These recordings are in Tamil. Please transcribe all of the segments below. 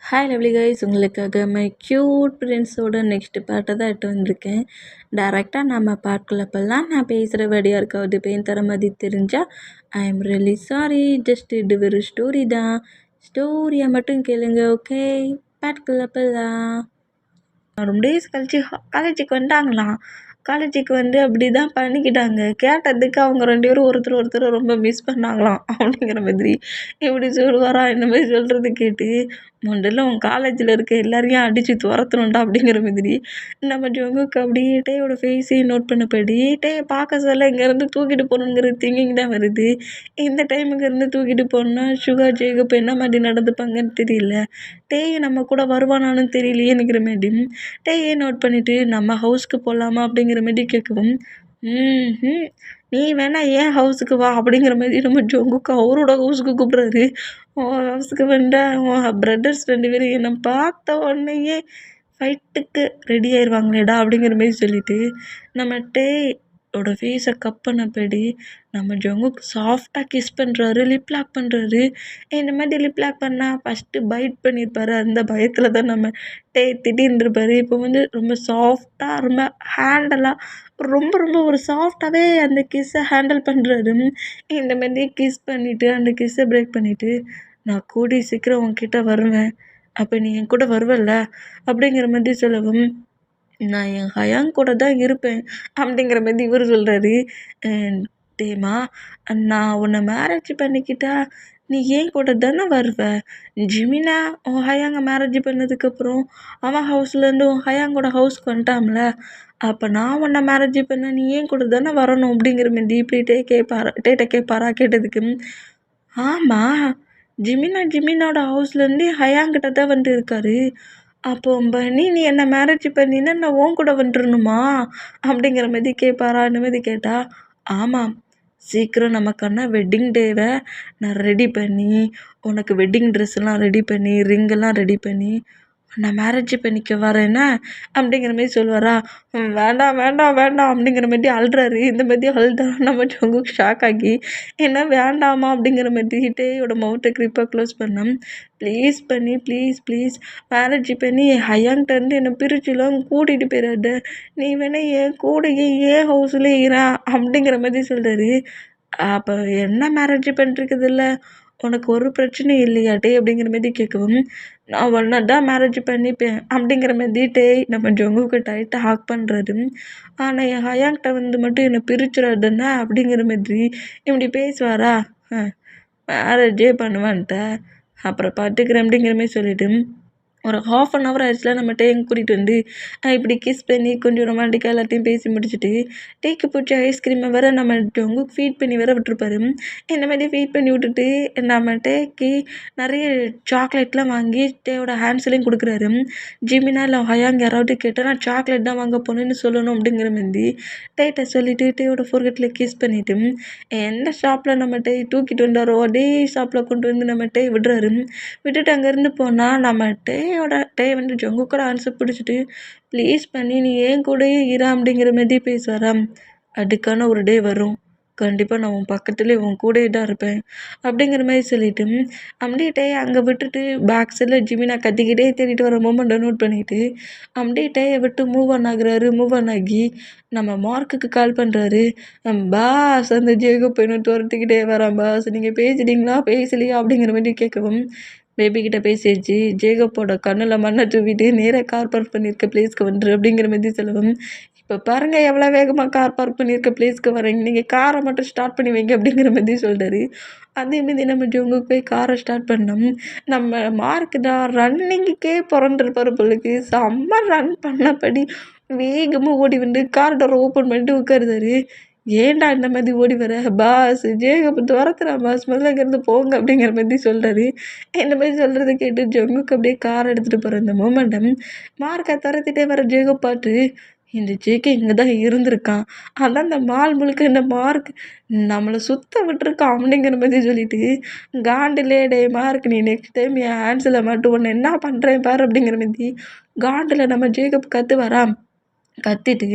ஹாய் லவ்லி கைஸ், உங்களுக்காக மை க்யூட் ஃப்ரெண்ட்ஸோட நெக்ஸ்ட் பார்ட்டை தான் எட்டு வந்திருக்கேன். டேரெக்டாக நம்ம பார்ட்குள்ள போகலாம். நான் பேசுகிற வேர்டு யாருக்காவது பெயின் தர மாதிரி தெரிஞ்சால் I am really sorry. Just இது ஒரு ஸ்டோரி தான். ஸ்டோரியை மட்டும் கேளுங்க, ஓகே? பார்ட்குள்ள போகலாம். ரொம்ப டேஸ் கழிச்சு காலேஜுக்கு வந்துட்டாங்களாம். காலேஜுக்கு வந்து அப்படி தான் பண்ணிக்கிட்டாங்க. கேட்டதுக்கு அவங்க 2 பேரும் ஒருத்தர் ரொம்ப மிஸ் பண்ணாங்களாம் அப்படிங்கிற மாதிரி இப்படி சொல்லுவாரா? இந்த மாதிரி சொல்கிறது கேட்டு முதல்ல உன் காலேஜில் இருக்க எல்லாரையும் அடித்து துரத்தணும்டா அப்படிங்கிற மாதிரி நம்ம ஜங்குக்கு அப்படியே டேயோட ஃபேஸையும் நோட் பண்ணப்படி டே பார்க்க சொல்ல இங்கேருந்து தூக்கிட்டு போகணுங்கிற திங்கிங் தான் வருது. இந்த டைமுக்கு இருந்து தூக்கிட்டு போனால் சுகா ஜேகப் என்ன மாதிரி நடந்துப்பாங்கன்னு தெரியல. டேய் நம்ம கூட வருவானான்னு தெரியலையேங்கிற மாதிரி டேயே நோட் பண்ணிவிட்டு நம்ம ஹவுஸ்க்கு போகலாமா அப்படிங்கிற மாதிரி கேட்கவும், நீ வேணா ஏன் ஹவுஸுக்கு வா அப்படிங்கிற மாதிரி நம்ம ஜங்குக்கு அவரோட ஹவுஸுக்கு கூப்பிட்றாரு. உன் ஹவுஸுக்கு வேண்டா உன் பிரதர்ஸ் 2 பேரும் என்னை பார்த்த உடனேயே ஃபைட்டுக்கு ரெடி ஆயிடுவாங்களேடா அப்படிங்கிற மாதிரி சொல்லிட்டு நம்ம டேயோட ஃபேஸை கப் பண்ணப்படி நம்ம ஜங்குக்கு சாஃப்டாக கிஸ் பண்ணுறாரு, லிப் லாக் பண்ணுறாரு. இந்த மாதிரி லிப் லாக் பண்ணால் ஃபஸ்ட்டு பைட் பண்ணியிருப்பாரு. அந்த பயத்தில் தான் நம்ம திடீர்னு இருப்பார். இப்போ வந்து ரொம்ப சாஃப்டாக ரொம்ப ஹேண்டலாக ரொம்ப ஒரு சாஃப்டாகவே அந்த கிஸ்ஸை ஹேண்டில் பண்ணுறாரு. இந்த மாதிரி கிஸ் பண்ணிவிட்டு அந்த கிஸ்ஸை பிரேக் பண்ணிவிட்டு நான் கூடி சீக்கிரம் உன்கிட்ட வருவேன், அப்போ நீ என் கூட வருவல்ல அப்படிங்கிற மாதிரி சொல்லவும், நான் என் ஹயாங் கூட தான் இருப்பேன் அப்படிங்கிற மாதிரி இவர் சொல்கிறாரு. டேமா, நான் உன்னை மேரேஜ் பண்ணிக்கிட்டா நீ ஏன் கூட தானே வருவ? ஜிமினா உன் ஹயாங்க மேரேஜ் பண்ணதுக்கப்புறம் அவன் ஹவுஸ்லேருந்து உன் ஹயாங்கோட ஹவுஸ்க்கு வந்துட்டான்ல, அப்போ நான் உன்னை மேரேஜ் பண்ண நீ ஏன் கூட தானே வரணும் அப்படிங்கிற மாதிரி இப்படி கேட்பாரா? கேட்டதுக்கு ஆமாம், ஜிமினோட ஹவுஸ்லேருந்து ஹயாங்கிட்ட தான் வந்து இருக்காரு. அப்போ பனி நீ என்னை மேரேஜ் பண்ணினா நான் உன் கூட வந்துடணுமா அப்படிங்கிற மாதிரி கேட்பாரா? அந்த மாதிரி கேட்டா, ஆமாம், சீக்கிரம் நமக்கான வெட்டிங் டேவை நான் ரெடி பண்ணி உனக்கு வெட்டிங் ட்ரெஸ்லாம் ரெடி பண்ணி ரிங்கெல்லாம் ரெடி பண்ணி நான் மேரேஜ் பண்ணிக்க வரேன்னா அப்படிங்கிற மாதிரி சொல்லுவாரா? வேண்டாம் அப்படிங்கிற மாதிரி அழுறாரு. இந்த மாதிரி அழுதா நம்ம ஜங்குக்கு ஷாக் ஆகி என்ன வேண்டாமா அப்படிங்கிற மாதிரி டேயோட மவுத்தை க்ரிப்பாக க்ளோஸ் பண்ணோம். ப்ளீஸ் பண்ணி ப்ளீஸ் மேரேஜ் பண்ணி ஹயாங்கிட்டேருந்து என்னை பிரிச்சுலாம் கூட்டிகிட்டு போயிடாத, நீ வேணா என் கூடயே ஏன் ஹவுஸ்லேயே இரா அப்படிங்கிற மாதிரி சொல்கிறாரு. அப்போ என்ன மேரேஜ் பண்ணிருக்குதில்ல, உனக்கு ஒரு பிரச்சனையும் இல்லையாட்டே அப்படிங்கிற மாதிரி கேட்கவும், நான் ஒன்றை தான் மேரேஜ் பண்ணிப்பேன் அப்படிங்கிற மாதிரி நம்ம ஜங்குக்கு டைட்டாக ஹாக் பண்ணுறாரு. ஆனால் என் ஹயாங்கிட்ட வந்து மட்டும் என்னை பிரிச்சுடாதுன்னா அப்படிங்கிற மாதிரி இப்படி பேசுவாரா? மேரேஜே பண்ணுவான்ட்ட அப்புறம் பார்த்துக்கிறேன் அப்படிங்கிற மாதிரி சொல்லிவிட்டு ஒரு 1/2 hour ஆயிடுச்சுல நம்ம டேங்க கூட்டிகிட்டு வந்து இப்படி கிஸ் பண்ணி கொஞ்சம் ரொமான்டிக்காக எல்லாத்தையும் பேசி முடிச்சுட்டு டேக்கு பிடிச்ச ஐஸ்கிரீமை வேற நம்ம ஜங்குக்கு ஃபீட் பண்ணி வேற விட்டுருப்பாரு. இந்த மாதிரி ஃபீட் பண்ணி விட்டுட்டு நம்ம டேக்கு நிறைய சாக்லேட்லாம் வாங்கி டேயோட ஹேண்ட்ஸ்லேயும் கொடுக்குறாரு. ஜிமினா இல்லை ஹயாங் யாராவது கேட்டால் நான் சாக்லேட் தான் வாங்க போனேன்னு சொல்லணும் அப்படிங்கிற மாதிரி டேட்டை சொல்லிவிட்டு டேயோட ஃபோர்கெட்டில் கிஸ் பண்ணிவிட்டு எந்த ஷாப்பில் நம்ம டே தூக்கிட்டு வந்தாரோ அதே ஷாப்பில் கொண்டு வந்து நம்ம டே விடுறாரு. விட்டுட்டு அங்கேருந்து போனால் நம்ம டே வந்து ஜங்கு கூட ஆன்சர் பிடிச்சிட்டு ப்ளீஸ் பண்ணி நீ ஏன் கூடயே இரா அப்படிங்கிற மாதிரி பேசுவாராம். அதுக்கான ஒரு டே வரும், கண்டிப்பாக நான் உன் பக்கத்துலேயே உன் கூடயே தான் இருப்பேன் அப்படிங்கிற மாதிரி சொல்லிவிட்டு அப்படியே டே அங்கே விட்டுட்டு பேக் சைடில் ஜிமினா கத்திக்கிட்டே தேடிட்டு வர மூமெண்ட்டை நோட் பண்ணிவிட்டு அப்படியே டேயை விட்டு மூவ் ஆன் ஆகி நம்ம மார்க்குக்கு கால் பண்ணுறாரு. பாஸ், அந்த ஜேகப் இன்னும் துரத்துக்கிட்டே வரான் பாஸ், நீங்கள் பேசிட்டீங்களா பேசலையா அப்படிங்கிற மாதிரி கேட்கவும், பேபிக்கிட்ட பேசிடுச்சு, ஜேகப்போட கண்ணில் மண்ணை தூவிட்டு நேராக கார் பார்க் பண்ணியிருக்க பிளேஸ்க்கு வந்துரு அப்படிங்கிற மாதிரி சொல்லவும், இப்போ பாருங்கள் எவ்வளோ வேகமாக கார் பார்க் பண்ணியிருக்க பிளேஸ்க்கு வரீங்க, நீங்கள் காரை மட்டும் ஸ்டார்ட் பண்ணி வைங்க அப்படிங்கிற மாதிரி சொல்கிறாரு. அதே மாதிரி நம்ம ஜங்குக்கு போய் காரை ஸ்டார்ட் பண்ணோம். நம்ம மார்க் தான் ரன்னிங்குக்கே பிறண்டிருப்பார் பொழுது செம்ம ரன் பண்ணபடி வேகமாக ஓடி வந்து கார் டோரை ஓப்பன் பண்ணிட்டு உட்காருதாரு. ஏன்டா இந்த மாதிரி ஓடி வர பாஸ், ஜேகப் துரத்துறான் பாஸ், முதல்ல இங்கேருந்து போங்க அப்படிங்கிற மாதிரி சொல்கிறாரு. இந்த மாதிரி சொல்கிறத கேட்டு ஜங்குக்கு அப்படியே கார் எடுத்துகிட்டு போகிற அந்த மூமெண்டம் மார்க்கை துரத்திட்டே வர ஜேகப் பார்த்து இந்த ஜேகே இங்கே தான் இருந்திருக்கான், அதான் இந்த மால் முழுக்க இந்த மார்க் நம்மளை சுத்த விட்டுருக்கான் அப்படிங்கிற மாதிரி சொல்லிட்டு காண்டிலே டே மார்க் நீ நெக்ஸ்ட் டைம் என் ஹேண்ட்ஸில் மட்டும் ஒன்று என்ன பண்ணுறேன் பாரு அப்படிங்கிற மாதிரி காண்டில் நம்ம ஜேகப் கற்று வரான். கத்திட்டு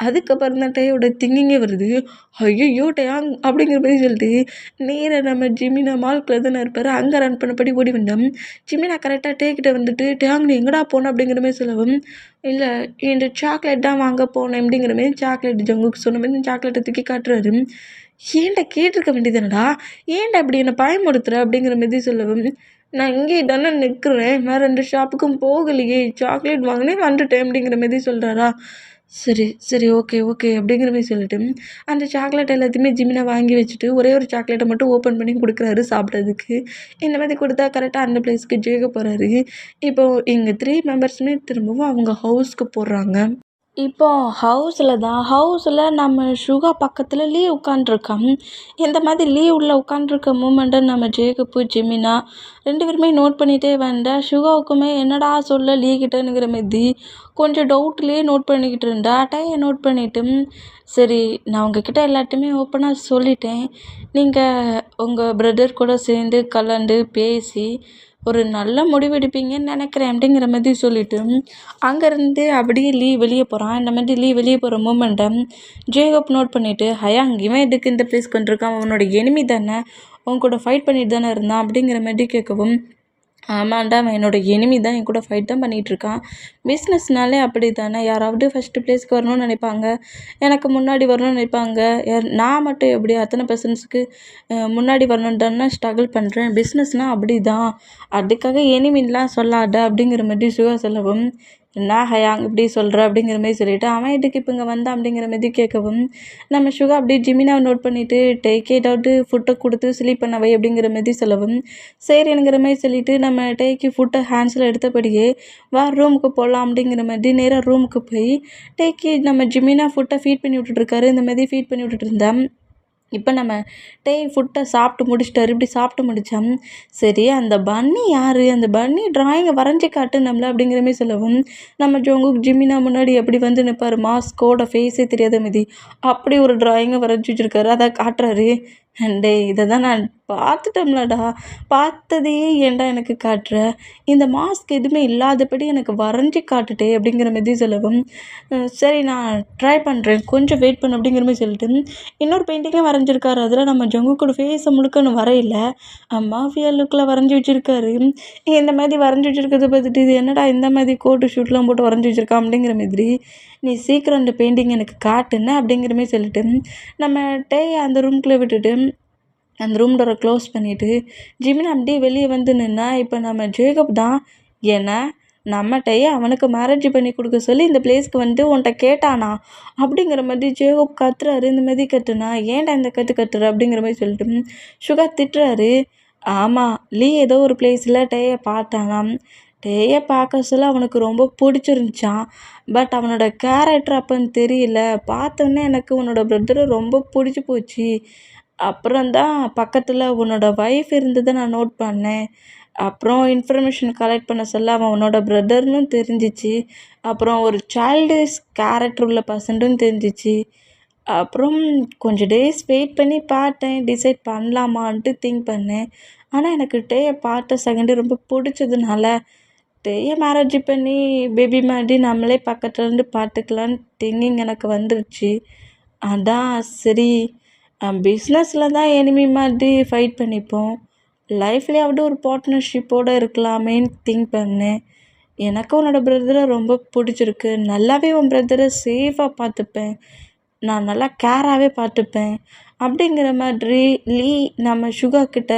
அதுக்கப்புறம் தான் டேயோட திங்கிங்கே வருது. ஐயையோ! டேயாங் அப்படிங்கிற மாரி சொல்லிட்டு நேரா நம்ம ஜிமினா மால்குள்ள தானே இருப்பாரு. அங்க ரன் பண்ணபடி ஓடி வந்தோம். ஜிமினா கரெக்ட்டா டே கிட்ட வந்துட்டு, "டேயாங் நீ எங்கடா போன?" அப்படிங்கிற மாரி சொல்லவும், "இல்ல இந்த சாக்லேட் தான் வாங்க போனேன்." அப்படிங்கிற மாரி சாக்லேட் ஜங்குக்கு சொன்ன மாரி சாக்லேட்ட தூக்கி காட்டுறாரு. "ஏன்டா கேட்டுருக்க வேண்டியதுதானடா? ஏன்டா இப்படி என்ன பயமுறுத்துற?" அப்படிங்கிற மாரி சொல்லவும், "நான் இங்கேயே தானே நிக்கிறேன். வேற எந்த ஷாப்புக்கும் போகலையே. சாக்லேட் வாங்கினேன் வந்துட்டேன்." அப்படிங்கிற மாரி சொல்றாரா. சரி, சரி. Okay, okay. அப்படிங்கிற மாரி சொல்லிட்டு, அந்த சாக்லேட் எல்லாத்தையுமே ஜிமினா வாங்கி வச்சுட்டு, ஒரே ஒரு சாக்லேட்ட மட்டும் ஓப்பன் பண்ணி குடுக்குறாரு சாப்பிட்றதுக்கு. இந்த மாதிரி குடுத்தா கரெக்ட்டா அந்த பிளேஸ்க்கு ஜேக்கப் போறாரு. இப்போ எங்க 3 மெம்பர்ஸுமே திரும்பவும் அவங்க ஹவுஸ்க்கு போறாங்க. இப்போ ஹவுஸில் நம்ம சுகா பக்கத்தில் லீ உட்காண்ட்ருக்கான். இந்த மாதிரி லீ உள்ள உட்காண்ட்ருக்க மூமெண்ட்டை நம்ம ஜேக்கப்பு, ஜெமினா 2 பேருமே நோட் பண்ணிகிட்டே வந்தா, சுகாவுக்குமே என்னடா சொல்ல லீ கிட்டேங்கிற மாரி கொஞ்சம் டவுட்லேயே நோட் பண்ணிக்கிட்டு இருந்தா. டேயை நோட் பண்ணிவிட்டு, சரி நான் உங்ககிட்ட எல்லாத்தையுமே ஓப்பனாக சொல்லிட்டேன். நீங்கள் உங்கள் பிரதர் கூட சேர்ந்து கலந்து பேசி ஒரு நல்ல முடிவு எடுப்பீங்கன்னு நினைக்கிறேன் அப்படிங்கிற மாதிரி சொல்லிட்டு அங்கேருந்து அப்படியே லீ வெளியே போகிறான். இந்த மாதிரி லீ வெளியே போகிற மூமெண்ட்டை ஜேக்கப் நோட் பண்ணிவிட்டு, ஹயாங் இவன் எதுக்கு இந்த பிளேஸ்க்கு வந்துருக்கான்? அவனோட எனிமி தானே, அவன் கூட ஃபைட் பண்ணிட்டு தானே இருந்தான் அப்படிங்கிற மாதிரி கேட்கவும், ஆமாண்டா அவன் என்னோட எனிமி தான், என் கூட ஃபைட் தான் பண்ணிகிட்ருக்கான். பிஸ்னஸ்னாலே அப்படி தானே, யாராவது ஃபஸ்ட்டு ப்ளேஸ்க்கு வரணும்னு நினைப்பாங்க, எனக்கு முன்னாடி வரணும்னு நினைப்பாங்க. நான் மட்டும் எப்படி அத்தனை பர்சன்ஸ்க்கு முன்னாடி வரணுன்னு தானே ஸ்ட்ரகிள் பண்ணுறேன். பிஸ்னஸ்னால் அப்படி தான், அதுக்காக எனிமின்லாம் சொல்லாத அப்படிங்கிற மாதிரி சுகா சொல்லவும், என்ன ஹயாங் இப்படி சொல்கிற அப்படிங்கிற மாதிரி சொல்லிவிட்டு, அவன் எதுக்கு இப்போ இங்கே வந்தான் அப்படிங்கிற மாதிரி கேட்கவும், நம்ம சுகா அப்படியே ஜிமினாவை நோட் பண்ணிவிட்டு டேக் ஏதாவது ஃபுட்டை கொடுத்து ஸ்லீப் பண்ண வை அப்படிங்கிற மாதிரி சொல்லவும், சரிங்கிற மாதிரி சொல்லிவிட்டு நம்ம டேக்கு ஃபுட்டை ஹேண்ட்ஸில் எடுத்தபடியே வா ரூமுக்கு போகலாம் அப்படிங்கிற மாதிரி நேராக ரூமுக்கு போய் டேக்கு நம்ம ஜிமினா ஃபுட்டை ஃபீட் பண்ணி விட்டுட்ருக்காரு. இந்த மாதிரி ஃபீட் பண்ணி விட்டுட்டு இருந்தேன். இப்போ நம்ம ஃபுட்டை சாப்பிட்டு முடிச்சிட்டாரு. இப்படி சாப்பிட்டு முடித்தோம். சரி அந்த பன்னி யார்? அந்த பன்னி ட்ராயிங்கை வரைஞ்சி காட்டு நம்மள அப்படிங்கிற மாதிரி சொல்லவும், நம்ம ஜோங்குக் ஜிமினா முன்னாடி எப்படி வந்து நிற்பார் மாஸ்கோட ஃபேஸே தெரியாத மாரி அப்படி ஒரு ட்ராயிங்கை வரைஞ்சி வச்சுருக்காரு. அதை காட்டுறாரு. டேய் இதை தான் நான் பார்த்துட்டோம்லடா, பார்த்ததையே ஏன்டா எனக்கு காட்டுற? இந்த மாஸ்க் எதுவுமே இல்லாதபடி எனக்கு வரைஞ்சி காட்டுட்டே அப்படிங்கிற மாதிரி சொல்லவும், சரி நான் ட்ரை பண்ணுறேன், கொஞ்சம் வெயிட் பண்ணு அப்படிங்கிற மாதிரி சொல்லிட்டு இன்னொரு பெயிண்டிங்கே வரைஞ்சிருக்காரு. அதில் நம்ம ஜங்குக்கோட ஃபேஸை முழுக்கன்னு வரையில மாஃபியா லுக்கில் வரைஞ்சி வச்சுருக்காரு. இந்த மாதிரி வரைஞ்சி வச்சுருக்கிறத பார்த்துட்டு, இது என்னடா இந்த மாதிரி கோட்டு ஷூட்லாம் போட்டு வரைஞ்சி வச்சுருக்கான் அப்படிங்கிற மாதிரி, நீ சீக்கிரம் அந்த பெயிண்டிங் எனக்கு காட்டுன அப்படிங்கிற மாதிரி சொல்லிட்டு நம்ம அந்த ரூம்குள்ளே விட்டுட்டு அந்த ரூம் டோரை க்ளோஸ் பண்ணிவிட்டு ஜிமினா அப்படியே வெளியே வந்து நின்னா. இப்போ நம்ம ஜேக்கப் தான், ஏன்னா நம்மகிட்டயே அவனுக்கு மேரேஜ் பண்ணி கொடுக்க சொல்லி இந்த பிளேஸ்க்கு வந்து உன்கிட்ட கேட்டானா அப்படிங்கிற மாதிரி ஜேக்கப் கத்துறாரு. இந்த மாதிரி கத்துனா, ஏன்டா இந்த கத்துற அப்படிங்கிற மாதிரி சொல்லிட்டு சுகா திட்டுறாரு. ஆமாம் லீ ஏதோ ஒரு பிளேஸில் டேயை பார்த்தானாம். டேயை பார்க்க சொல்ல அவனுக்கு ரொம்ப பிடிச்சிருந்துச்சான். பட் அவனோட கேரக்டர் அப்போன்னு தெரியல. பார்த்தோன்னே எனக்கு உன்னோட பிரதரை ரொம்ப பிடிச்சி போச்சு. அப்புறம்தான் பக்கத்தில் உன்னோட ஒய்ஃப் இருந்ததை நான் நோட் பண்ணேன். அப்புறம் இன்ஃபர்மேஷன் கலெக்ட் பண்ண சொல்ல அவன் உன்னோட பிரதர்னு தெரிஞ்சிச்சு. அப்புறம் ஒரு சைல்டிஷ் கேரக்டர் உள்ள பர்சன்ட்டுன்னு தெரிஞ்சிச்சு. அப்புறம் கொஞ்சம் டேஸ் வெயிட் பண்ணி பார்த்தேன், டிசைட் பண்ணலாமான்ட்டு திங்க் பண்ணேன். ஆனால் எனக்கு டேயை பார்த்த செகண்டே ரொம்ப பிடிச்சதுனால டேயை மேரேஜ் பண்ணி பேபி மாதிரி நம்மளே பக்கத்துலேருந்து பார்த்துக்கலான்னு திங்கிங் எனக்கு வந்துருச்சு. அதான் சரி பிஸ்னஸில் தான் எனிமி மாதிரி ஃபைட் பண்ணிப்போம், லைஃப்லேயாவது ஒரு பார்ட்னர்ஷிப்போடு இருக்கலாமேன்னு திங்க் பண்ணேன். எனக்கு உன்னோட பிரதரை ரொம்ப பிடிச்சிருக்கு. நல்லாவே உன் பிரதரை சேஃபாக பார்த்துப்பேன், நான் நல்லா கேராகவே பார்த்துப்பேன் அப்படிங்கிற மாதிரி லீ நம்ம சுகா கிட்ட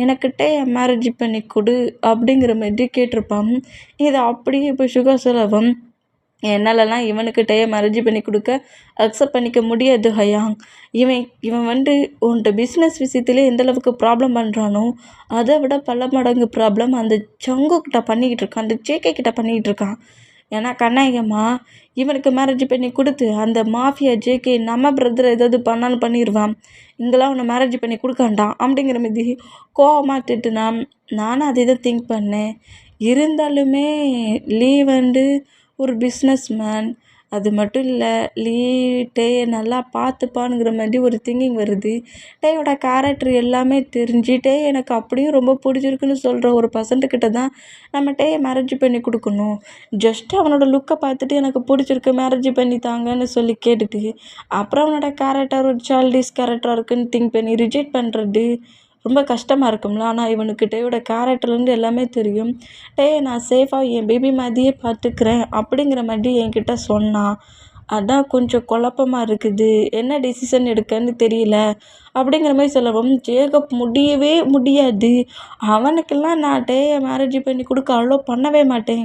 எனக்கிட்ட என் மேரேஜ் பண்ணி கொடு அப்படிங்கிற மாதிரி கேட்டிருப்பான். இதை அப்படியே இப்போ சுகா சொல்லவும், என்னாலலாம் இவனுக்கிட்டயே மேரேஜ் பண்ணி கொடுக்க அக்செப்ட் பண்ணிக்க முடியாது ஹயாங். இவன் வந்து உன்கிட்ட பிஸ்னஸ் விஷயத்துலேயே எந்தளவுக்கு ப்ராப்ளம் பண்ணுறானோ அதை விட பல மடங்கு ப்ராப்ளம் அந்த சங்குக்கிட்ட பண்ணிக்கிட்டு இருக்கான், அந்த ஜேகே கிட்ட பண்ணிக்கிட்டு இருக்கான். ஏன்னா கண்ணாயம்மா இவனுக்கு மேரேஜ் பண்ணி கொடுத்து அந்த மாஃபியா ஜேகே நம்ம பிரதர் ஏதாவது பண்ணாலும் பண்ணிடுவான், இங்கெல்லாம் அவனை மேரேஜ் பண்ணி கொடுக்காண்டான் அப்படிங்கிற மாதிரி கோவமாக திட்டுனான். நானும் அதை தான் திங்க் பண்ணேன். இருந்தாலுமே லீ வந்து ஒரு பிஸ்னஸ் மேன், அது மட்டும் இல்லை, லீ டேயை நல்லா பார்த்துப்பானுங்கிற மாதிரி ஒரு திங்கிங் வருது. டேயோட கேரக்டர் எல்லாமே தெரிஞ்சு எனக்கு அப்படியும் ரொம்ப பிடிச்சிருக்குன்னு சொல்கிற ஒரு பர்சன்ட்டுக்கிட்ட தான் நம்ம டேயை மேரேஜ் பண்ணி கொடுக்கணும். ஜஸ்ட் அவனோட லுக்கை பார்த்துட்டு எனக்கு பிடிச்சிருக்கு மேரேஜ் பண்ணி தாங்கன்னு சொல்லி கேட்டுட்டு அப்புறம் அவனோட கேரக்டர் ஒரு சைல்டிஷ் கேரக்டராக இருக்குன்னு திங்க் பண்ணி ரிஜெக்ட் பண்ணுறது ரொம்ப கஷ்டமாக இருக்கும்ல. ஆனால் இவனுக்கு டேயோட கேரக்டர்லேருந்து எல்லாமே தெரியும். நான் சேஃபாக என் பேபி மாதிரியே பார்த்துக்கிறேன் அப்படிங்கிற மாதிரி என்கிட்ட சொன்னான். அதான் கொஞ்சம் குழப்பமாக இருக்குது, என்ன டெசிஷன் எடுக்கன்னு தெரியல அப்படிங்கிற மாதிரி சொல்லவும், ஜேக்கப் முடியவே முடியாது, அவனுக்கெல்லாம் நான் மேரேஜ் பண்ணி கொடுக்க அலோவ் பண்ணவே மாட்டேன்.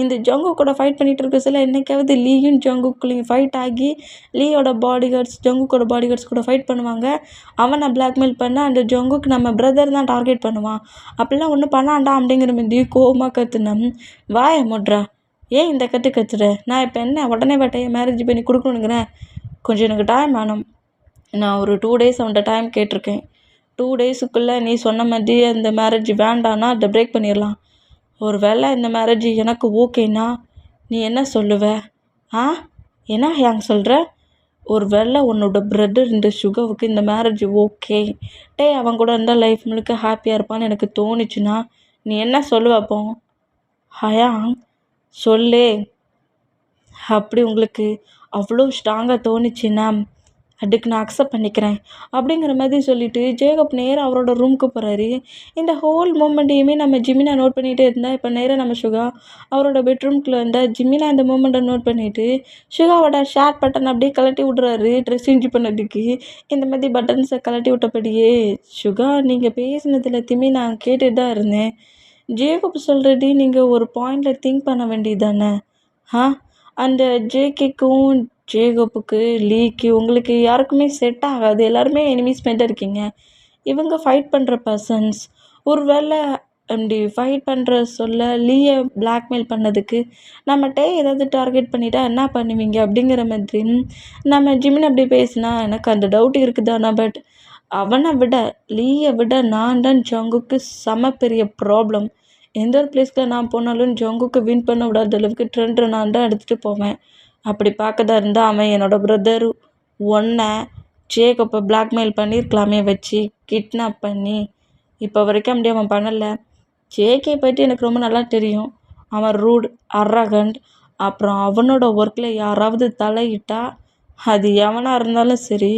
இந்த ஜங்கு கூட ஃபைட் பண்ணிகிட்டு இருக்க சொல்ல என்னைக்காவது லீயும் ஜங்குக்குள்ளேயும் ஃபைட் ஆகி லீயோட பாடிகார்ட்ஸ் ஜங்குக்கோட பாடிகார்ட்ஸ் கூட ஃபைட் பண்ணுவாங்க. அவனை பிளாக்மெயில் பண்ண அந்த ஜங்குக்கு நம்ம பிரதர் தான் டார்கெட் பண்ணுவான். அப்படிலாம் ஒன்றும் பண்ணாண்டா அப்படிங்கிற மாதிரி கோவமாக கத்துனேன். வாய முட்றா, ஏன் இந்த கத்துற? நான் இப்போ என்ன உடனே வேட்டையை மேரேஜ் பண்ணி கொடுக்கணுங்கிறேன்? கொஞ்சம் எனக்கு டைம் வேணும். நான் ஒரு 2 டேஸ் அவன்கிட்ட டைம் கேட்டிருக்கேன். 2 டேஸுக்குள்ளே நீ சொன்ன மாதிரி அந்த மேரேஜ் வேண்டான்னா அதை பிரேக் பண்ணிடலாம். ஒரு வேளை இந்த மேரேஜ் எனக்கு ஓகேன்னா நீ என்ன சொல்லுவ? என்ன ஹேங் சொல்கிற? ஒரு வேளை உன்னோட பிரதர் இந்த சுகாவுக்கு இந்த மேரேஜ் ஓகே, அவன் கூட இருந்தால் லைஃப் முழுக்க ஹாப்பியாக இருப்பான்னு எனக்கு தோணுச்சுன்னா நீ என்ன சொல்லுவப்போ? ஹயாங் சொல்லே. அப்படி உங்களுக்கு அவ்வளோ ஸ்ட்ராங்காக தோணுச்சுன்னா அதுக்கு நான் அக்செப்ட் பண்ணிக்கிறேன் அப்படிங்கிற மாதிரி சொல்லிவிட்டு ஜேக்கப் நேராக அவரோட ரூமுக்கு போகிறாரு. இந்த ஹோல் மூமெண்ட்டையுமே நம்ம ஜிமினா நோட் பண்ணிகிட்டே இருந்தால் இப்போ நேராக நம்ம சுகா அவரோட பெட்ரூம்குள்ளே இருந்தால் ஜிமினா இந்த மூமெண்ட்டை நோட் பண்ணிவிட்டு சுகாவோட ஷேர் பட்டன் அப்படியே கழட்டி விட்றாரு. ட்ரெஸ் சேஞ்ச் பண்ணதுக்கு இந்த மாதிரி பட்டன்ஸை கழட்டி விட்டபடியே, சுகா நீங்கள் பேசினது எல்லாத்தையுமே நான் கேட்டுட்டு தான் இருந்தேன். ஜேக்கப் சொல்கிறது நீங்கள் ஒரு பாயிண்டில் திங்க் பண்ண வேண்டியது தானே? அந்த ஜேகேக்கும் ஜேக்கப்புக்கு லீக்கு உங்களுக்கு யாருக்குமே செட் ஆகாது. எல்லாருமே எனிமீஸ் மாதிரி இருக்கீங்க. இவங்க ஃபைட் பண்ணுற பர்சன்ஸ். ஒரு வேளை அப்படி ஃபைட் பண்ணுற சொல்ல லீயை பிளாக்மெயில் பண்ணதுக்கு நம்மகிட்ட ஏதாவது டார்கெட் பண்ணிட்டா என்ன பண்ணுவீங்க அப்படிங்கிற மாதிரி நம்ம ஜிமின் அப்படி பேசினா எனக்கு அந்த டவுட் இருக்குதானா. பட் அவனை விட லீயை விட நான் தான் ஜங்குக்கு செம பெரிய ப்ராப்ளம். எந்த ஒரு பிளேஸில் நான் போனாலும் ஜங்குக்கு வின் பண்ண விடாத அளவுக்கு ட்ரெண்டை நான் தான் எடுத்துகிட்டு போவேன். அப்படி பார்க்கதா இருந்தால் அவன் என்னோடய பிரதர் ஒன்றை ஜேக்கப்பை பிளாக்மெயில் பண்ணியிருக்கலாமே வச்சு கிட்னாப் பண்ணி. இப்போ வரைக்கும் அப்படி அவன் பண்ணலை. ஜேகே பற்றி எனக்கு ரொம்ப நல்லா தெரியும். அவன் ரூட், அரகண்ட், அப்புறம் அவனோட ஒர்க்கில் யாராவது தலையிட்டா அது எவனாக இருந்தாலும் சரி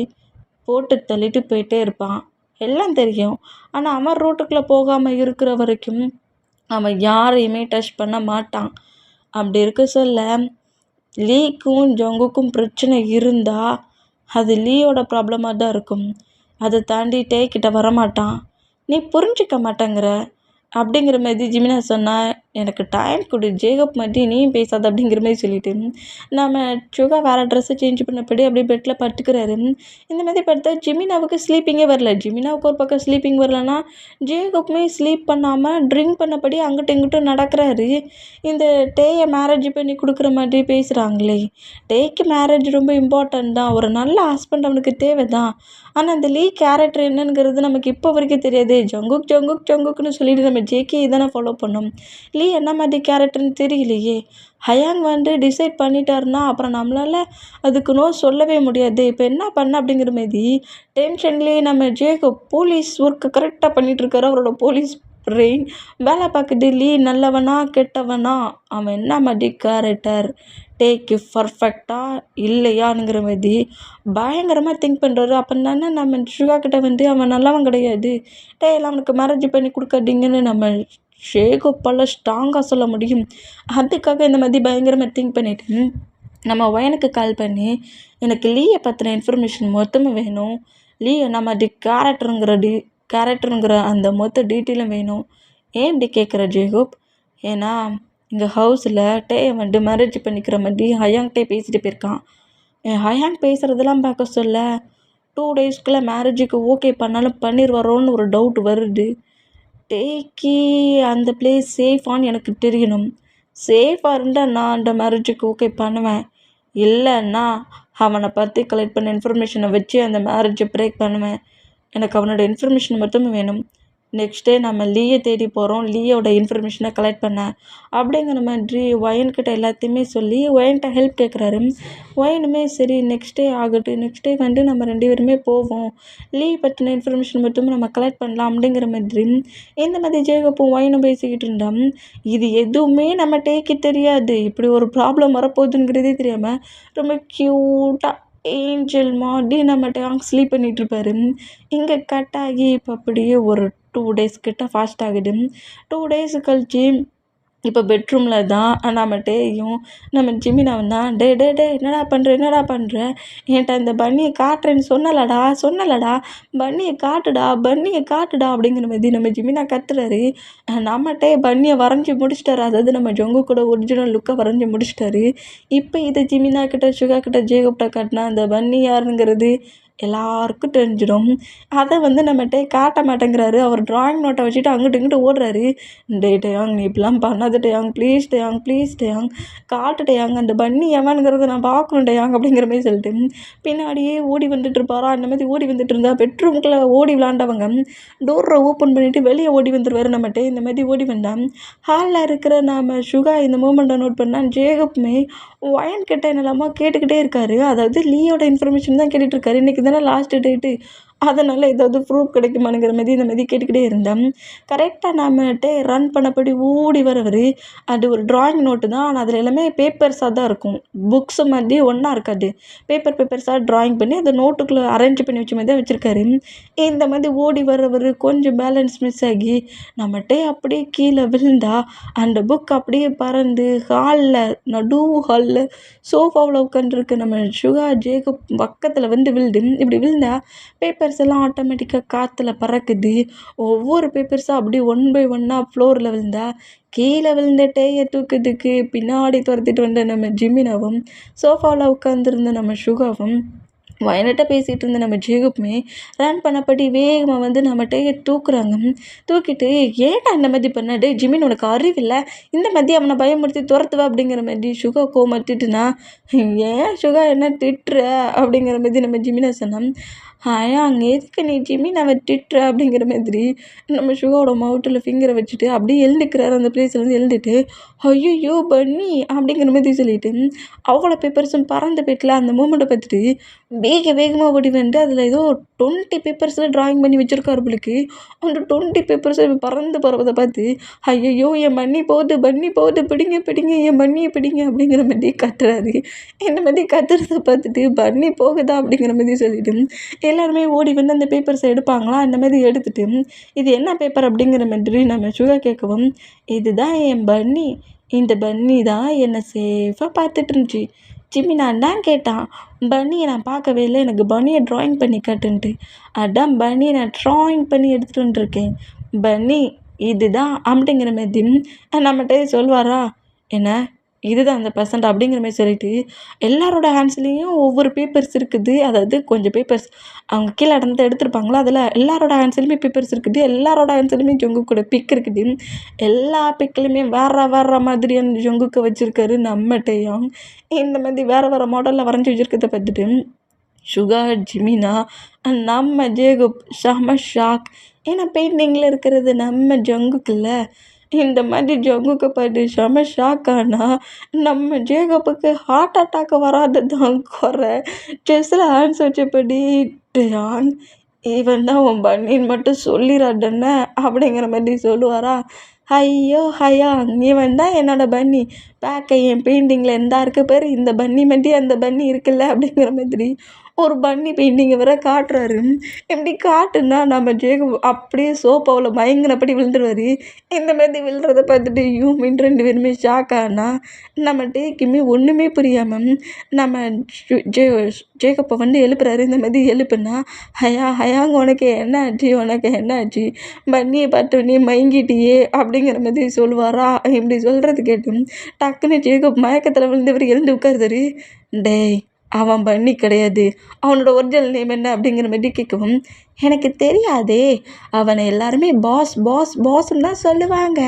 போட்டு தள்ளிட்டு போயிட்டே இருப்பான். எல்லாம் தெரியும். ஆனால் அவன் ரூட்டுக்குள்ளே போகாமல் இருக்கிற வரைக்கும் அவன் யாரையுமே டச் பண்ண மாட்டான். அப்படி இருக்க சொல்ல லீக்கும் ஜங்குக்கும் பிரச்சனை இருந்தால் அது லீயோட ப்ராப்ளமாக தான் இருக்கும். அதை தாண்டி கிட்ட வரமாட்டான். நீ புரிஞ்சிக்க மாட்டேங்கிற அப்படிங்கிற மாதிரி ஜிமினா சொன்னால் எனக்கு டைம் கொடு, ஜேக்கப் மாதிரி நீயும் பேசாத அப்படிங்கிற மாதிரி சொல்லிவிட்டு நம்ம சுகா வேறு ட்ரெஸ்ஸை சேஞ்ச் பண்ணபடி அப்படியே பெட்டில் படுத்துக்கிறாரு. இந்த மாதிரி படுத்தா ஜிமினாவுக்கு ஸ்லீப்பிங்கே வரல. ஜிமினாவுக்கு ஒரு பக்கம் ஸ்லீப்பிங் வரலன்னா ஜேக்கப்புமே ஸ்லீப் பண்ணாமல் ட்ரிங்க் பண்ணபடி அங்கிட்டும் இங்கிட்டும் நடக்கிறாரு. இந்த டேயை மேரேஜ் பண்ணி கொடுக்குற மாதிரி பேசுகிறாங்களே. டேக்கு மேரேஜ் ரொம்ப இம்பார்ட்டன்ட் தான், ஒரு நல்ல ஹஸ்பண்ட் அவனுக்கு தேவை தான். ஆனால் அந்த லீ கேரக்டர் என்னங்கிறது நமக்கு இப்போ வரைக்கும் தெரியாது. ஜங்குக்குன்னு சொல்லிட்டு நம்ம ஜேகே தானே ஃபாலோ பண்ணோம். லீ என்ன மாதிரி கேரக்டர்னு தெரியலையே. ஹயாங் டிசைட் பண்ணிட்டாருன்னா அப்புறம் நம்மளால் அதுக்கு நோ சொல்லவே முடியாது. இப்போ என்ன பண்ண அப்படிங்கிற மாதிரி டென்ஷன்லேயே நம்ம ஜேகோ போலீஸ் ஒர்க்கு கரெக்டாக பண்ணிகிட்ருக்காரு. அவரோட போலீஸ் பிரெயின் வேலை பார்க்குது. லீ நல்லவனா கெட்டவனா, அவன் என்ன மாதிரி கேரக்டர், டேக்கு பர்ஃபெக்டா இல்லையானுங்கிற மாதிரி பயங்கரமாக திங்க் பண்ணுறாரு. அப்போ தானே நம்ம சுகா கிட்ட அவன் நல்லவன் கிடையாது, எல்லாம் அவனுக்கு மேரேஜ் பண்ணி கொடுக்காதீங்கன்னு நம்ம ஷேகோப்பால் ஸ்ட்ராங்காக சொல்ல முடியும். அதுக்காக இந்த மாதிரி பயங்கரமாக திங்க் பண்ணிவிட்டு நம்ம ஒயனுக்கு கால் பண்ணி எனக்கு லீயை பற்றின இன்ஃபர்மேஷன் மொத்தமாக வேணும், லீ என்ன மாதிரி கேரக்டருங்கிற அந்த மொத்த டீட்டெயிலும் வேணும். ஏன் இப்படி கேட்குற ஜேகோப்? ஏன்னா இங்கே ஹவுஸில் மேரேஜ் பண்ணிக்கிற மாதிரி ஹயாங்டே பேசிட்டு போயிருக்கான். ஹயாங் பேசுகிறதெல்லாம் பார்க்க சொல்ல 2 டேஸ்க்குள்ளே மேரேஜுக்கு ஓகே பண்ணாலும் பண்ணிடுவாரோன்னு ஒரு டவுட் வருது. டேக்கு அந்த பிளேஸ் சேஃபான்னு எனக்கு தெரியணும். சேஃபாக இருந்தால் நான் அந்த மேரேஜுக்கு ஓகே பண்ணுவேன். இல்லைன்னா அவனை பற்றி கலெக்ட் பண்ண இன்ஃபர்மேஷனை வச்சு அந்த மேரேஜை பிரேக் பண்ணுவேன். எனக்கு அவனோட இன்ஃபர்மேஷன் மட்டும் வேணும். நெக்ஸ்ட் டே நம்ம லீயை தேடி போகிறோம், லீயோட இன்ஃபர்மேஷனை கலெக்ட் பண்ண அப்படிங்கிற மாதிரி ஒயன்கிட்ட எல்லாத்தையுமே சொல்லி ஒயன்கிட்ட ஹெல்ப் கேட்குறாரு. ஒயனுமே சரி நெக்ஸ்ட் டே ஆகட்டும், நெக்ஸ்ட் டே வந்து நம்ம 2 பேருமே போவோம், லீ பற்றின இன்ஃபர்மேஷன் மட்டும் நம்ம கலெக்ட் பண்ணலாம் அப்படிங்கிற மாதிரி இந்த மாதிரி ஜேகப்பும் ஒயனும் பேசிக்கிட்டு இருந்தான். இது எதுவுமே நம்ம டேக்கு தெரியாது, இப்படி ஒரு ப்ராப்ளம் வரப்போகுதுங்கிறதே தெரியாமல் ரொம்ப க்யூட்டாக ஏஞ்சல் மாதிரி நம்ம டேங்க் ஸ்லீப் பண்ணிகிட்டு இருப்பாரு. இங்கே கட் ஆகி இப்போ அப்படியே ஒரு 2 டேஸ் கிட்ட ஃபாஸ்ட் ஆகுது. 2 டேஸ் கழிச்சு இப்போ பெட்ரூமில் தான் நம்ம டேயும் நம்ம ஜிமினாவும் தான். டே டே டே என்னடா பண்ணுற என்கிட்ட இந்த பன்னியை காட்டுறேன்னு சொன்னலடா பன்னியை காட்டுடா அப்படிங்கிற மாதிரி நம்ம ஜிமினா கத்துறாரு. நம்ம டே பன்னியை வரைஞ்சி முடிச்சிட்டாரு, அதாவது நம்ம ஜொங்கு கூட ஒரிஜினல் லுக்கை வரைஞ்சி முடிச்சிட்டாரு. இப்போ இதை ஜிமினா கிட்ட சுகா கிட்ட ஜேகப்ட காட்டினா அந்த பன்னி யாருங்கிறது எல்லாருக்கும் தெரிஞ்சிடும். அதை வந்து நம்மகிட்ட காட்ட மாட்டேங்கிறாரு. அவர் ட்ராயிங் நோட்டை வச்சுட்டு அங்கிட்டு இங்கிட்டு ஓடுறாரு. டேயாங் நீ இப்படிலாம் பண்ணாத டேயாங், ப்ளீஸ் டேயாங் காட்டு டேயாங், அந்த பன்னி எவனுங்கிறத நான் பார்க்கணும் டேயாங் அப்படிங்கிற மாதிரி சொல்லிட்டு பின்னாடியே ஓடி வந்துட்டு இருப்பாரா. அந்த மாதிரி ஓடி வந்துட்டு இருந்தா பெட்ரூமுக்குள்ளே ஓடி விளாண்டவங்க டோரை ஓப்பன் பண்ணிவிட்டு வெளியே ஓடி வந்துடுவார். நம்மகிட்ட இந்த மாதிரி ஓடி வந்தான். ஹாலில் இருக்கிற நாம் சுகா இந்த மூமெண்ட்டை நோட் பண்ணால் ஜேகப்புமே ஒயன் கிட்ட என்னெல்லாமோ கேட்டுக்கிட்டே இருக்காரு. அதாவது லீயோட இன்ஃபர்மேஷன் தான் கேட்டுட்ருக்காரு. இன்றைக்கி தானே லாஸ்ட் டேட்டு, அதனால் ஏதாவது ப்ரூஃப் கிடைக்குமானுங்கிற மாதிரி இந்த மாதிரி கேட்டுக்கிட்டே இருந்தேன். கரெக்டாக நம்மகிட்ட ரன் பண்ணபடி ஓடி வரவர். அது ஒரு ட்ராயிங் நோட்டு தான், ஆனால் அதில் எல்லாமே பேப்பர்ஸாக தான் இருக்கும், புக்ஸு மாதிரி ஒன்றா இருக்காது. பேப்பர்ஸாக ட்ராயிங் பண்ணி அந்த நோட்டுக்குள்ளே அரேஞ்ச் பண்ணி வச்ச மாதிரி தான் வச்சுருக்காரு. இந்த மாதிரி ஓடி வரவர் கொஞ்சம் பேலன்ஸ் மிஸ் ஆகி நம்மகிட்ட அப்படியே கீழே விழுந்தா அந்த புக் அப்படியே பறந்து நடு ஹாலில் சோஃபாவில் உட்காந்துருக்கு நம்ம சுகா ஜேகப் பக்கத்தில் வந்து விழுது. இப்படி விழுந்தா பேப்பர்ஸ் எல்லாம் ஆட்டோமேட்டிக்காக காற்றுல பறக்குது. ஒவ்வொரு பேப்பர்ஸாக அப்படியே 1 பை 1 ஃப்ளோரில் விழுந்தா கீழே விழுந்த டேயை தூக்கிறதுக்கு பின்னாடி துரத்திட்டு வந்த நம்ம ஜிமினாவும் சோஃபாவில் உட்காந்துருந்த நம்ம சுகாவும் வயலட்டாக பேசிகிட்டு இருந்த நம்ம ஜேகப்புமே ரன் பண்ணப்படி வேகமாக வந்து நம்ம டேயை தூக்குறாங்க. தூக்கிட்டு ஏன்டா இந்த மாதிரி பண்ண, டே ஜிமின் உனக்கு அறிவில்லை, இந்த மாதிரி அவனை பயமுறுத்தி துரத்துவா அப்படிங்கிற மாதிரி சுகா கோமத்திட்டுனா, ஏன் சுகா என்ன திட்டுற அப்படிங்கிற மாதிரி நம்ம ஜிமினா சொன்னோம். அங்கே எதுக்கு நீ ஜிமினாவை திட்டுற அப்படிங்கிற மாதிரி நம்ம சுகாவோட மவுட்டில் ஃபிங்கரை வச்சுட்டு அப்படியே எழுந்துக்கிறாரு. அந்த பிளேஸ்லேருந்து எழுந்துட்டு ஐயோ பன்னி அப்படிங்கிற மாதிரி சொல்லிட்டு அவ்வளோ பேப்பர்ஸும் பறந்து போயிட்டல. அந்த மூமெண்ட்டை பார்த்துட்டு வேகமாக ஓடி வந்து அதில் ஏதோ 20 பேப்பர்ஸில் ட்ராயிங் பண்ணி வச்சுருக்காரு உங்களுக்கு. அந்த 20 பேப்பர்ஸை பறந்து போகிறத பார்த்து ஐயோ என் பன்னி போகுது பிடிங்க என் பன்னியை பிடிங்க அப்படிங்கிற மாதிரி கத்துறாரு. இந்த மாதிரி கத்துறதை பார்த்துட்டு பன்னி போகுதா அப்படிங்கிற மாதிரி சொல்லிட்டு எல்லாருமே ஓடி வந்து அந்த பேப்பர்ஸை எடுப்பாங்களா. அந்த மாதிரி எடுத்துகிட்டு இது என்ன பேப்பர் அப்படிங்கிற மாதிரி நம்ம சுகா கேட்கவும், இதுதான் என் பன்னி, இந்த பன்னி தான் என்னை சேஃபாக பார்த்துட்டு இருந்துச்சு. ஜிமினான் தான் கேட்டான், பன்னியை நான் பார்க்கவே இல்லை, எனக்கு பன்னியை ட்ராயிங் பண்ணி காட்டுன்ட்டு. அதான் பன்னியை நான் ட்ராயிங் பண்ணி எடுத்துகிட்டு வந்துருக்கேன். பன்னி இதுதான் அப்படிங்கிற மாதிரி நம்மகிட்ட சொல்லுவாரா. என்ன இதுதான் அந்த பர்சன்ட் அப்படிங்கிற மாதிரி சொல்லிட்டு எல்லாரோட ஹேண்ட்ஸ்லேயும் ஒவ்வொரு பேப்பர்ஸ் இருக்குது. அதாவது கொஞ்சம் பேப்பர்ஸ் அவங்க கீழே இடத்துல எடுத்துருப்பாங்களோ அதில் எல்லாரோட ஹேண்ட்ஸ்லையுமே பேப்பர்ஸ் இருக்குது. எல்லாரோட ஹேண்ட்ஸ்லையுமே ஜொங்கு கூட பிக் இருக்குது. எல்லா பிக்லையுமே வேற மாதிரியான ஜொங்குக்கு வச்சுருக்காரு நம்மகிட்டையும். இந்த மாதிரி வேறு மாடலில் வரைஞ்சி வச்சுருக்கிறத பார்த்துட்டு சுகா ஜிமினா நம்ம ஜேகப் செம ஷாக். ஏன்னா பெயிண்டிங்கில் இருக்கிறது நம்ம ஜங்குக்குல்ல. இந்த மாதிரி ஜங்குக்கு பார்த்து செம ஷாக் ஆனால் நம்ம ஜேகப்புக்கு ஹார்ட் அட்டாக் வராததான் குறை. செஸ்ஸில் ஹேண்ட்ஸ் வச்சபடி யான் இவன் தான் உன் பன்னின்னு மட்டும் சொல்லிடாட்டன அப்படிங்கிற மாதிரி சொல்லுவாரா. ஐயோ இவன் தான் என்னோட பன்னி, பார்க்க என் பெயிண்டிங்கில் எந்தா இருக்க பேர் இந்த பன்னி மாதிரி அந்த பன்னி இருக்குல்ல அப்படிங்கிற மாதிரி ஒரு பன்னி பெயிண்டிங்கை வேற காட்டுறாரு. இப்படி காட்டுன்னா நம்ம ஜேகப் அப்படியே சோஃபாவில் மயங்கினபடி விழுந்துருவார். இந்த மாதிரி விழுறதை பார்த்துட்டு யூமின் 2 பேருமே ஷாக் ஆனால் நம்ம டேக்குமே ஒன்றுமே புரியாமல் நம்ம ஜேகப்பை வந்து எழுப்புறாரு. இந்த மாதிரி எழுப்புனா ஹயாங்க உனக்கு என்ன ஆச்சு பன்னியை பார்த்தோன்னே மயங்கிட்டியே அப்படிங்கிற மாதிரி சொல்லுவாரா. இப்படி சொல்கிறது கேட்டு டக்குன்னு ஜேகப் மயக்கத்தில் விழுந்தவர் எழுந்து உட்காருதாரு. டேய் அவன் பன்னி கிடையாது, அவனோட ஒரிஜினல் நேம் என்ன அப்படிங்கிற மாதிரி கேட்கவும், எனக்கு தெரியாதே, அவனை எல்லாருமே பாஸ்ன்னு தான் சொல்லுவாங்க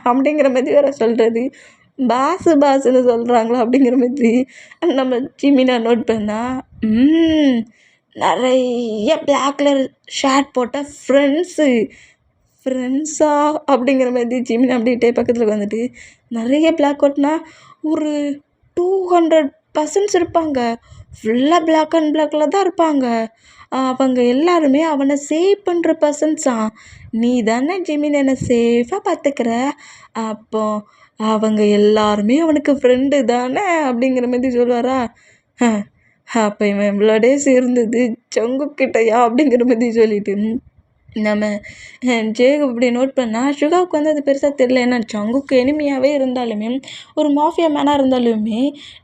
அப்படிங்கிற மாதிரி வேற சொல்கிறது. பாஸ்ன்னு சொல்கிறாங்களா அப்படிங்கிற மாதிரி நம்ம ஜிமினா நோட் பண்ணால் நிறைய பிளாக் கலர் ஷர்ட் போட்ட ஃப்ரெண்ட்ஸு ஃப்ரெண்ட்ஸா அப்படிங்கிற மாதிரி ஜிமின் அப்படியே பக்கத்தில் வந்துட்டு நிறைய பிளாக் அவுட்னா ஒரு 200 இருப்பாங்க. ஃபுல்லாக பிளாக் அண்ட் பிளாக்கில் தான் இருப்பாங்க. அவங்க எல்லாருமே அவனை சேவ் பண்ணுற பர்சன்ஸா. நீ தானே ஜிமின் என்னை சேஃபாக பார்த்துக்கிற, அப்போ அவங்க எல்லாருமே அவனுக்கு ஃப்ரெண்டு தானே அப்படிங்கிற மாதிரி சொல்லுவாரா. அப்போ இவன் இவ்வளோ டேஸ் இருந்தது ஜங்குக்கிட்டயா அப்படிங்கிற மாதிரி சொல்லிட்டு நம்ம ஜேகு இப்படி நோட் பண்ணால் சுகாவுக்கு வந்து அது பெருசாக தெரில. ஏன்னா ஜங்குக்கு எனிமையாகவே இருந்தாலுமே ஒரு மாஃபியா மேனாக இருந்தாலுமே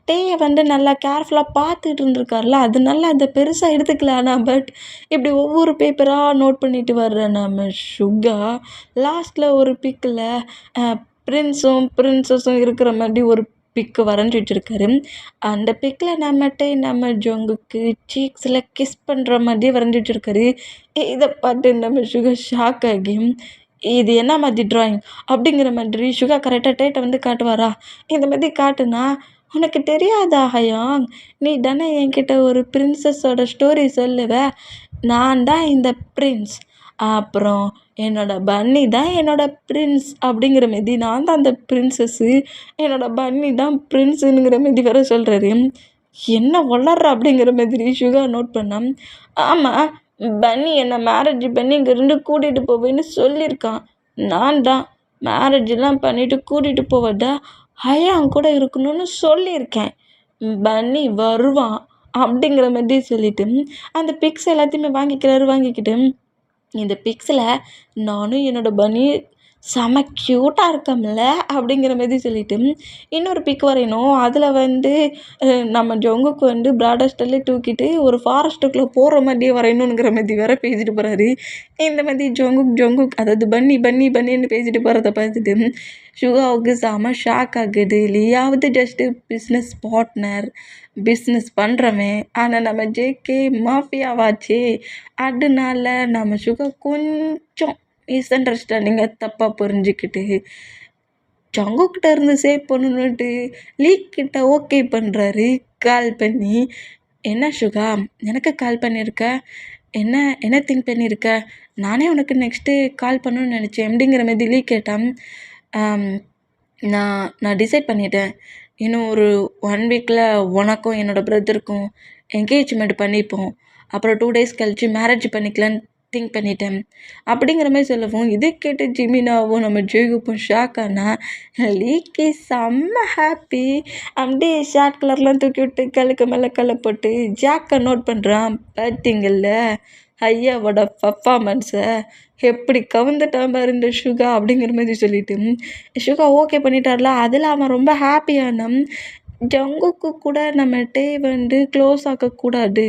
டேயை வந்து நல்லா கேர்ஃபுல்லாக பார்த்துட்டு இருந்திருக்காருல, அதனால அதை பெருசாக எடுத்துக்கல. ஆனால் பட் இப்படி ஒவ்வொரு பேப்பராக நோட் பண்ணிட்டு வர்ற நம்ம சுகா லாஸ்ட்டில் ஒரு பிக்கில் பிரின்ஸும் பிரின்சஸும் இருக்கிற மாதிரி ஒரு பிக்கு வரைஞ்சி வச்சுருக்காரு. அந்த பிக்கில் நம்ம ஜங்குக்கு சீக்ஸில் கிஸ் பண்ணுற மாதிரி வரைஞ்சி வச்சுருக்காரு. இதை பார்த்து நம்ம சுகா ஷாக் ஆகி இது என்ன மாதிரி ட்ராயிங் அப்படிங்கிற மாதிரி சுகா கரெக்டாக டேட்டை வந்து காட்டுவாரா. இந்த மாதிரி காட்டுனா உனக்கு தெரியாதா ஹயாங், நீ தானே என்கிட்ட ஒரு பிரின்சஸோட ஸ்டோரி சொல்லுவ, நான் தான் இந்த பிரின்ஸ், அப்புறம் என்னோடய பன்னி தான் என்னோடய பிரின்ஸ் அப்படிங்கிற மாரி, நான் தான் அந்த பிரின்சஸ்ஸு, என்னோடய பன்னி தான் பிரின்ஸுங்கிற மாரி வேற சொல்கிறாரு. என்ன வளர்ற அப்படிங்கிற மாதிரி சுகா நோட் பண்ணான். ஆமாம், பன்னி என்னை மேரேஜ் பண்ணி இங்கேருந்து கூட்டிகிட்டு போவேன்னு சொல்லியிருக்கான். நான் தான் மேரேஜெலாம் பண்ணிவிட்டு கூட்டிகிட்டு போவதா ஹயாங் கூட இருக்கணும்னு சொல்லியிருக்கேன். பன்னி வருவான் அப்படிங்கிற மாதிரி சொல்லிவிட்டு அந்த பிக்ஸ் எல்லாத்தையுமே வாங்கிக்கிட்டு இந்த பிக்ஸில் நானும் என்னோடய பன்னி செம க்யூட்டாக இருக்கோம்ல அப்படிங்கிற மாதிரி சொல்லிவிட்டு இன்னொரு பிக் வரையணும். அதில் வந்து நம்ம ஜங்குக்கு வந்து ப்ராடஸ்டர்லேயே தூக்கிட்டு ஒரு ஃபாரஸ்ட்டுக்குள்ளே போகிற மாதிரியே வரையணுங்கிற மாதிரி வேற பேசிட்டு போகிறாரு. இந்த மாதிரி ஜங்குக் அதாவது பன்னின்னு பேசிட்டு போகிறத பார்த்துட்டு சுகாவுக்கு செம ஷாக் ஆகுது. லியாவது ஜஸ்ட்டு பிஸ்னஸ் பார்ட்னர், பிஸ்னஸ் பண்ணுறவன், ஆனால் நம்ம ஜேகே மாஃபியாவாச்சே, அதனால நம்ம சுகா கொஞ்சம் மிஸ் அண்டர்ஸ்டாண்டிங்கை தப்பாக புரிஞ்சுக்கிட்டு ஜங்குக்கிட்ட இருந்து சேவ் பண்ணணுன்ட்டு லீக்கிட்ட ஓகே பண்ணுறாரு கால் பண்ணி. என்ன சுகா, எனக்கு கால் பண்ணியிருக்க, என்ன திங்க் பண்ணியிருக்க, நானே உனக்கு நெக்ஸ்ட்டு கால் பண்ணணும்னு நினச்சேன் அப்படிங்கிற மாதிரி லீக் கேட்டான். நான் டிசைட் பண்ணிட்டேன், இன்னும் ஒரு 1 வீக்கில் உனக்கும் என்னோடய பிரதருக்கும் என்கேஜ்மெண்ட் பண்ணிப்போம், அப்புறம் 2 டேஸ் கழித்து மேரேஜ் பண்ணிக்கலான்னு திங்க் பண்ணிட்டேன் அப்படிங்கிற மாதிரி சொல்லவும், இதை கேட்டு ஜிமினாவும் நம்ம ஜேகுப்பும் ஷாக் ஆனால் லீக்கி செம்ம ஹாப்பி. அப்படியே ஷார்ட் கலர்லாம் தூக்கி விட்டு கல்லுக்கு மேலே கல்லை போட்டு ஜாக்கை நோட் பண்ணுறான். பார்த்தீங்கல்ல ஐயாவோட பர்ஃபார்மன்ஸை எப்படி கவுந்துட்டான் பாரு இந்த சுகா அப்படிங்கிற மாதிரி சொல்லிட்டு சுகா ஓகே பண்ணிட்டார்ல. அதில் அவன் ரொம்ப ஹாப்பியானான். ஜங்குக்கு கூட நம்ம டே வந்து க்ளோஸ் ஆக்கக்கூடாது,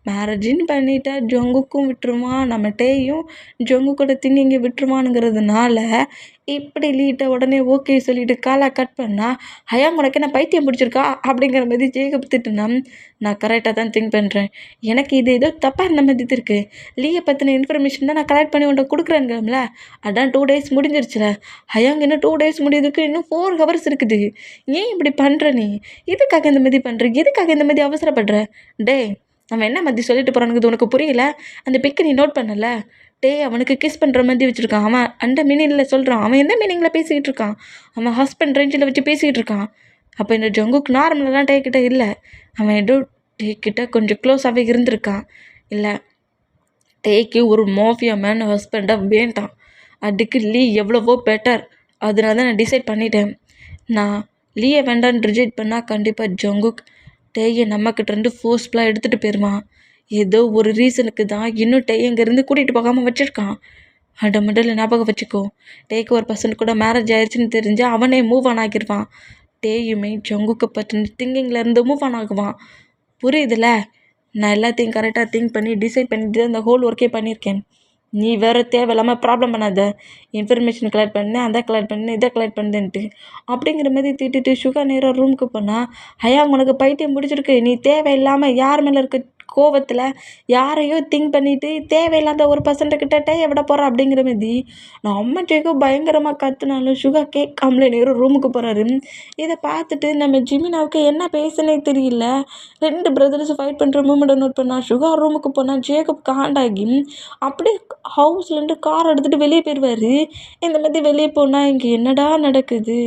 மேரேஜின்னு பண்ணிட்டா ஜங்குக்கும் விட்டுருவான், நம்ம டேயும் ஜங்குக்கோட திங்கிங்கை விட்டுருவானுங்கிறதுனால இப்படி லீட்டை உடனே ஓகே சொல்லிட்டு காலை கட் பண்ணால் ஹயாங் உனக்கு என்ன பைத்தியம் பிடிச்சிருக்கா அப்படிங்கிற மாதிரி ஜேகப் திட்டுனா. நான் கரெக்டாக தான் திங்க் பண்ணுறேன், எனக்கு இது ஏதோ தப்பாக இருந்த மாதிரி இருக்குது. லீயை பற்றின இன்ஃபர்மேஷன் தான் நான் கலெக்ட் பண்ணி உன்ட்ட கொடுக்குறேங்கம்ல, அதான் 2 டேஸ் முடிஞ்சிருச்சுல, ஹயாங் இன்னும் 2 டேஸ் முடியுதுக்கு இன்னும் 4 ஹவர்ஸ் இருக்குது. ஏன் இப்படி பண்ணுற நீ, எதுக்காக இந்த மாதிரி பண்ணுற, எதுக்காக இந்த மாதிரி அவசரப்படுற? டே, அவன் என்ன மாதிரி சொல்லிட்டு போகிறானுங்கிறது உனக்கு புரியல? அந்த பிக்கை நீ நோட் பண்ணல? டே, அவனுக்கு கிஸ் பண்ணுற மாதிரி வச்சுருக்கான். அவன் அந்த மீனிங்கில் சொல்கிறான், அவன் எந்த மீனிங்கில் பேசிக்கிட்டு இருக்கான், அவன் ஹஸ்பண்ட் ரேஞ்சில் வச்சு பேசிக்கிட்டு இருக்கான். அப்போ இந்த ஜங்குக்கு நார்மலாலாம் டே கிட்ட இல்லை, அவன் ஏதோ டே கிட்ட கொஞ்சம் க்ளோஸாகவே இருந்திருக்கான். இல்லை, டேக்கு ஒரு மாஃபியா மேன் ஹஸ்பண்டாக வேண்டாம், அதுக்கு லீ எவ்வளவோ பெட்டர். அதனால தான் நான் டிசைட் பண்ணிட்டேன். நான் லீயை வேண்டான்னு ரிஜெக்ட் பண்ணால் கண்டிப்பாக ஜங்குக் டேயை நம்மக்கிட்டேருந்து ஃபோர்ஸ்ஃபுல்லாக எடுத்துகிட்டு போயிடுவான். ஏதோ ஒரு ரீசனுக்கு தான் இன்னும் டே இங்கேருந்து கூட்டிகிட்டு போகாமல் வச்சுருக்கான். அதை முதல்ல ஞாபகம் வச்சுக்கோ. டேக்கு ஒரு பர்சன் கூட மேரேஜ் ஆயிடுச்சுன்னு தெரிஞ்சால் அவனே மூவ் ஆன் ஆகிடுவான். டேயுமே ஜங்குக்கு பற்றின திங்கிங்லேருந்து மூவ் ஆன் ஆகுவான். புரியுதுல? நான் எல்லாத்தையும் கரெக்டாக திங்க் பண்ணி டிசைட் பண்ணிட்டு அந்த ஹோல் ஒர்க்கே பண்ணியிருக்கேன். நீ வேறு தேவையில்லாமல் ப்ராப்ளம் பண்ணாத, இன்ஃபர்மேஷன் கலெக்ட் பண்ணு, அதை கலெக்ட் பண்ணு, இதை கலெக்ட் பண்ணுன்ட்டு அப்படிங்கிற மாதிரி திட்டிட்டு சுகா நேராக ரூமுக்கு போனால், ஹயாங் உனக்கு பைத்தியம் பிடிச்சிருக்கு, நீ தேவையில்லாமல் யார் மேலே இருக்க கோவத்தில் யாரையோ திங்க் பண்ணிவிட்டு தேவையில்லாத ஒரு பர்சன்ட்டுக்கிட்ட டேயை விட போகிறா அப்படிங்கிற மாரி நம்ம ஜெய்க்கும் பயங்கரமாக கத்துனாலும் சுகா கேட்காமலே நேரம் ரூமுக்கு போகிறாரு. இதை பார்த்துட்டு நம்ம ஜிமினாவுக்கு என்ன பேசுனே தெரியல. 2 பிரதர்ஸ் ஃபைட் பண்ணுற மூமெண்ட்டை நோட் பண்ணா சுகா ரூமுக்கு போனால் ஜேக்கப் காண்டாகி அப்படியே ஹவுஸ்லேருந்து கார் எடுத்துகிட்டு வெளியே போயிடுவார். இந்த மாதிரி வெளியே போனால் இங்கே என்னடா நடக்குது,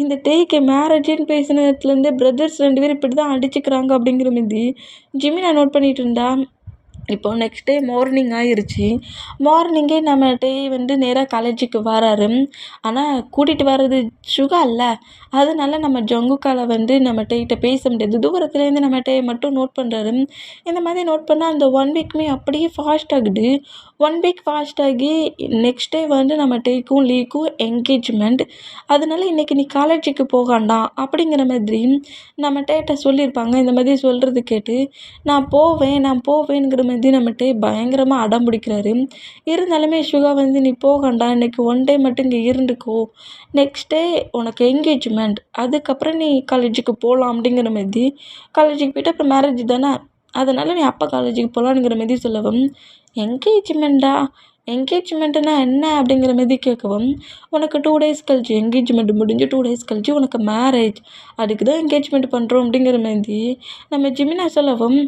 இந்த டேக்கு மேரேஜின்னு பேசின இடத்துலேருந்து பிரதர்ஸ் 2 பேரும் இப்படி தான் அடிச்சுக்கிறாங்க அப்படிங்கிற மாதிரி ஜிமினா நோட் பண்ணிகிட்டு இருந்தா. இப்போ நெக்ஸ்ட் டே மார்னிங் ஆயிடுச்சு. மார்னிங்கே நம்ம டே வந்து நேராக காலேஜுக்கு வராரு. ஆனால் கூட்டிகிட்டு வர்றது சுகா இல்லை. அதனால நம்ம ஜங்குக்கால வந்து நம்ம டேகிட்ட பேச முடியாது. தூரத்துலேருந்து நம்ம டே மட்டும் நோட் பண்ணுறாரு. இந்த மாதிரி நோட் பண்ணால் அந்த 1 வீக்குமே அப்படியே ஃபாஸ்ட் ஆகுது. 1 வீக் ஃபாஸ்ட் ஆகி நெக்ஸ்ட் டே வந்து நம்ம டேக்கும் லீக்கும் என்கேஜ்மெண்ட். அதனால இன்றைக்கி நீ காலேஜுக்கு போகாண்டாம் அப்படிங்கிற மாதிரி நம்ம டேட்ட சொல்லியிருப்பாங்க. இந்த மாதிரி சொல்கிறது கேட்டு நான் போவேங்கிற மாதிரி நம்ம டே பயங்கரமாக அடம் பிடிக்கிறாரு. இருந்தாலுமே சுகா வந்து நீ போகண்டா, இன்றைக்கி 1 டே மட்டும் இங்கே இருந்துக்கோ, நெக்ஸ்ட் டே உனக்கு என்கேஜ்மெண்ட், அதுக்கப்புறம் நீ காலேஜுக்கு போகலாம் அப்படிங்கிற மாதிரி. காலேஜுக்கு போய்ட்டு அப்புறம் மேரேஜ் தானே, அதனால் நீ அப்போ காலேஜுக்கு போகலான்ங்கிற மாதிரி சொல்லவும், என்கேஜ்மெண்ட்டுனா என்ன அப்படிங்கிற மாதிரி கேட்கவும், உனக்கு 2 டேஸ் கழிச்சு என்கேஜ்மெண்ட் முடிஞ்சு 2 டேஸ் கழிச்சு உனக்கு மேரேஜ், அதுக்கு தான் என்கேஜ்மெண்ட் பண்ணுறோம் அப்படிங்கிற மாதிரி நம்ம ஜிமினா சொல்லவும்,